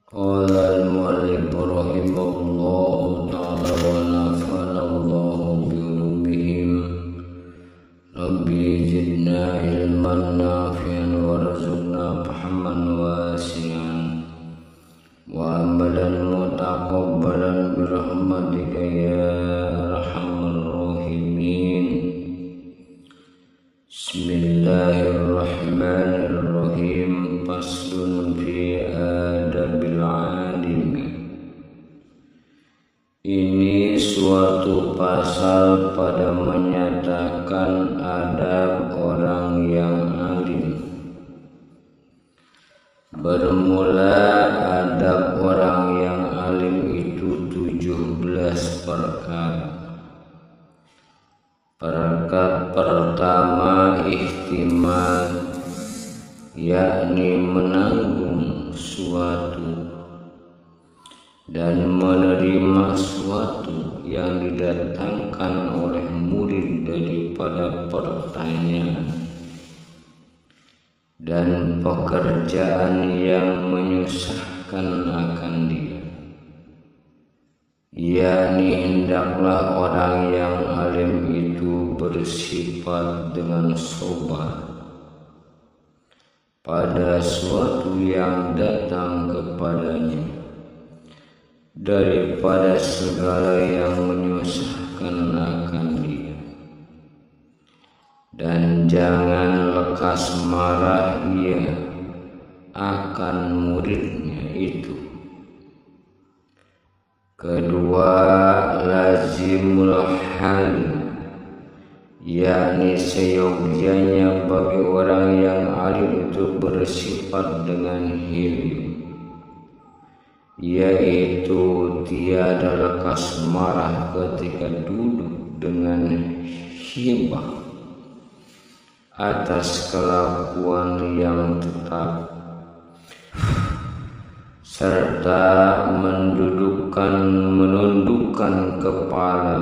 Qala al-mu'allif rahimahullahu ta'ala wa nafa'ana Allahu bi ulumihim. Rabbi zidna ilman nafi'an warzuqna fahman wasi'an wa amalan mutaqabbalan bi rahmatika ya arhamar rahimin. Bismillahirrahmanirrahim. Faslun fi adabil alim. Ini suatu pasal pada menyatakan adab orang yang alim. Bermula adab orang yang alim itu 17 perkara. Perkara pertama ihtimal, yakni menanggung suatu dan menerima suatu yang didatangkan oleh murid daripada pertanyaan dan pekerjaan yang menyusahkan akan dia. Yakni hendaklah orang yang alim itu bersifat dengan sabar pada suatu yang datang kepadanya daripada segala yang menyusahkan akan dia, dan jangan lekas marah ia akan muridnya itu. Kedua, lazimul hal, yakni seyogyanya bagi orang yang alim itu bersifat dengan hilm, yaitu tiada lekas marah ketika duduk dengan hibah atas kelakuan yang tetap, serta menundukkan kepala.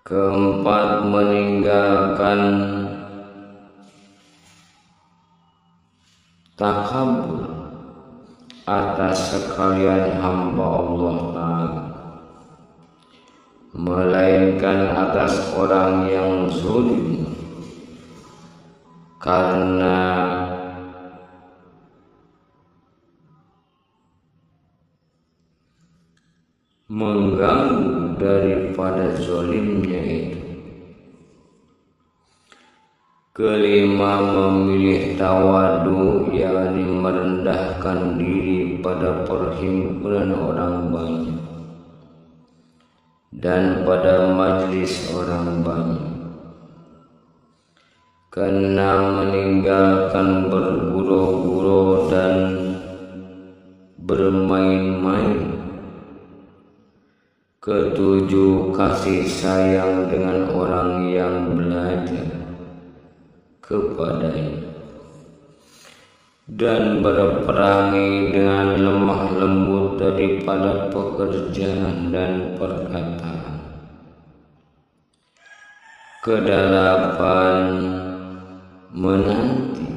Keempat, meninggalkan takabur atas sekalian hamba Allah Ta'ala, melainkan atas orang yang zalim, karena mengganggu daripada zalimnya itu. Kelima, memilih tawadu, yakni merendahkan diri pada perhimpunan orang banyak dan pada majlis orang banyak. Keenam, meninggalkan bergurau-gurau dan bermain-main. Ketujuh, kasih sayang dengan orang yang belajar kepadanya dan berperangi dengan lemah lembut daripada pekerjaan dan perkataan. Kedelapan, menanti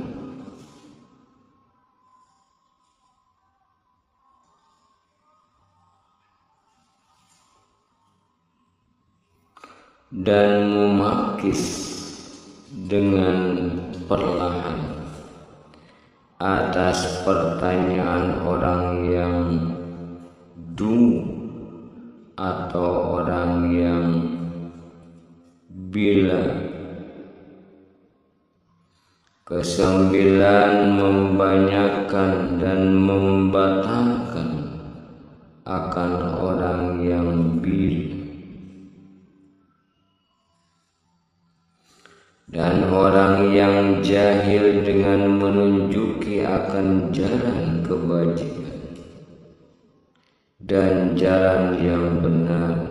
dan memakis dengan perlahan atas pertanyaan orang yang dungu atau orang yang bila. Kesembilan, membanyakan dan membatalkan akan orang yang bila dan orang yang jahil dengan menunjuki akan jalan kebajikan dan jalan yang benar,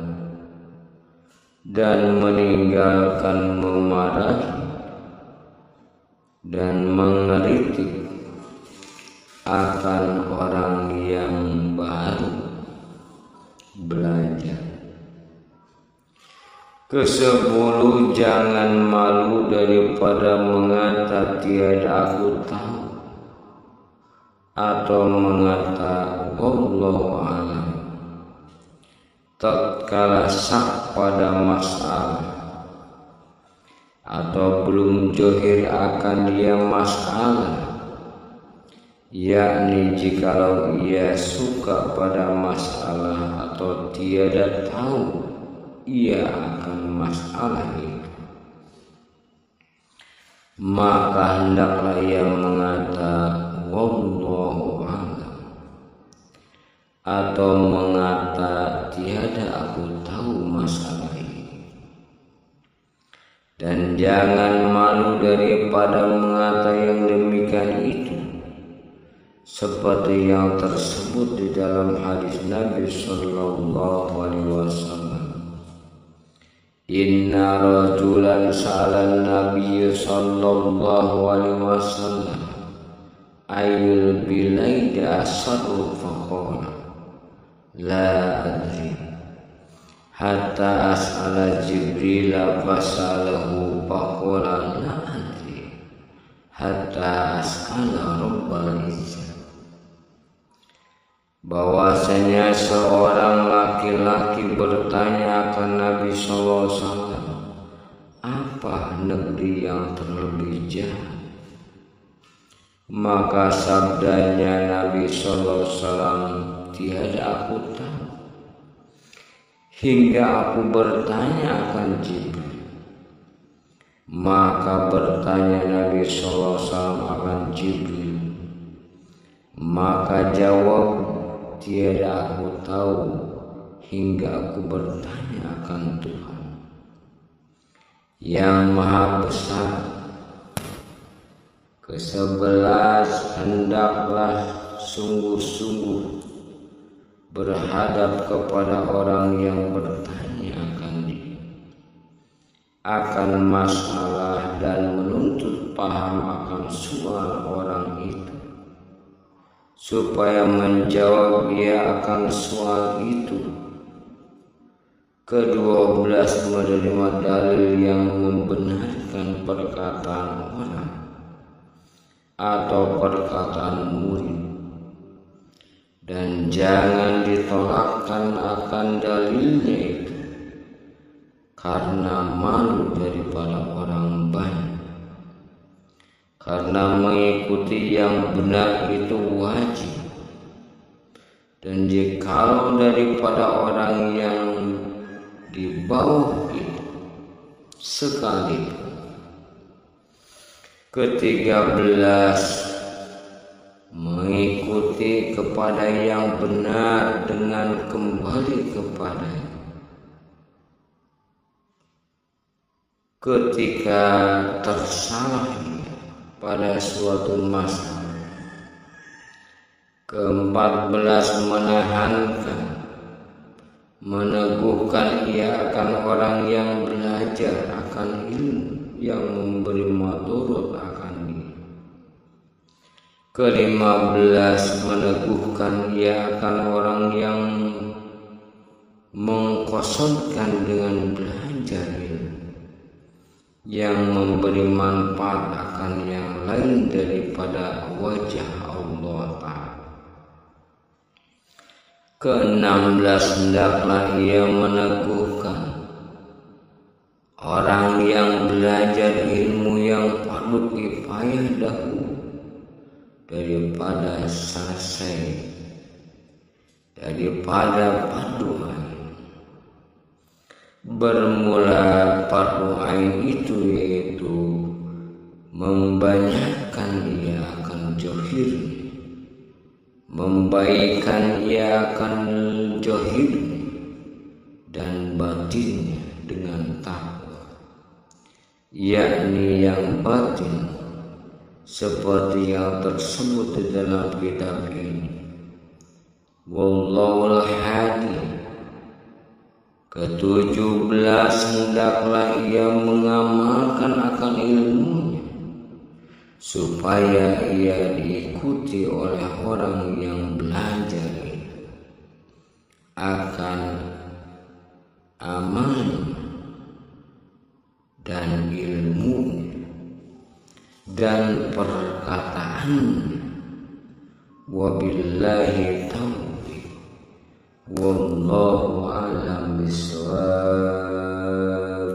dan meninggalkan memarahi dan mengeritik akan orang yang baru belajar. Kesepuluh, jangan malu daripada mengata tiada aku tahu atau mengata wallahu a'lam tatkala syak pada masalah atau belum johir akan dia masalah, yakni jikalau ia suka pada masalah atau tiada tahu ia akan masalah itu, maka hendaklah ia mengata wallahu a'lam atau mengata tiada aku tahu masalah ini. Dan jangan malu daripada mengata yang demikian itu, seperti yang tersebut di dalam hadis Nabi sallallahu alaihi wasallam. Inna rajulan sa'alan Nabi sallallahu alaihi wasallam ayyul bilaidi asarru faqala la adri hatta as'ala Jibril fasalahu faqala la adri hatta as'ala Rabbal Izzah. Bahwasanya seorang laki-laki bertanya akan Nabi SAW, apa negeri yang terlebih jahat? Maka sabdanya Nabi SAW, tiada aku tahu, hingga aku bertanya akan Jibril. Maka bertanya Nabi SAW akan Jibril, maka jawab, tiada aku tahu hingga aku bertanya akan Tuhan yang Maha Besar. Ke-11, hendaklah sungguh-sungguh berhadap kepada orang yang bertanya akan masalah dan menuntut paham akan soal orang itu, supaya menjawab ia akan soal itu. Ke-12, menerima dalil yang membenarkan perkataan orang atau perkataan murid, dan jangan ditolakkan akan dalilnya itu karena malu daripada orang banyak. Karena mengikuti yang benar itu wajib, dan jikalau daripada orang yang di bawah itu sekalipun. Ke-13, mengikuti kepada yang benar dengan kembali kepadanya ketika tersalah pada suatu masalah. Ke-14, meneguhkan ia akan orang yang belajar akan ilmu yang memberi madharat akan diri. Ke-15, meneguhkan ia akan orang yang mengkosongkan dengan belajar ilmu yang memberi manfaat akan yang lain daripada wajah Allah Ta'ala. Ke-16, hendaklah ia meneguhkan orang yang belajar ilmu yang fardu kifayah dahulu daripada selesai daripada fardu ain. Bermula fardu ain itu yaitu membanyakkan ia akan johir, membaikan ia akan johir dan batinnya dengan takwa, yakni yang batin seperti yang tersebut di dalam kitab ini. Wallahul hadi. Ke-17, hendaklah ia mengamalkan akan ilmunya supaya ia diikuti oleh orang yang belajar akan amal dan ilmu dan perkataannya. Wabillahi taufiq.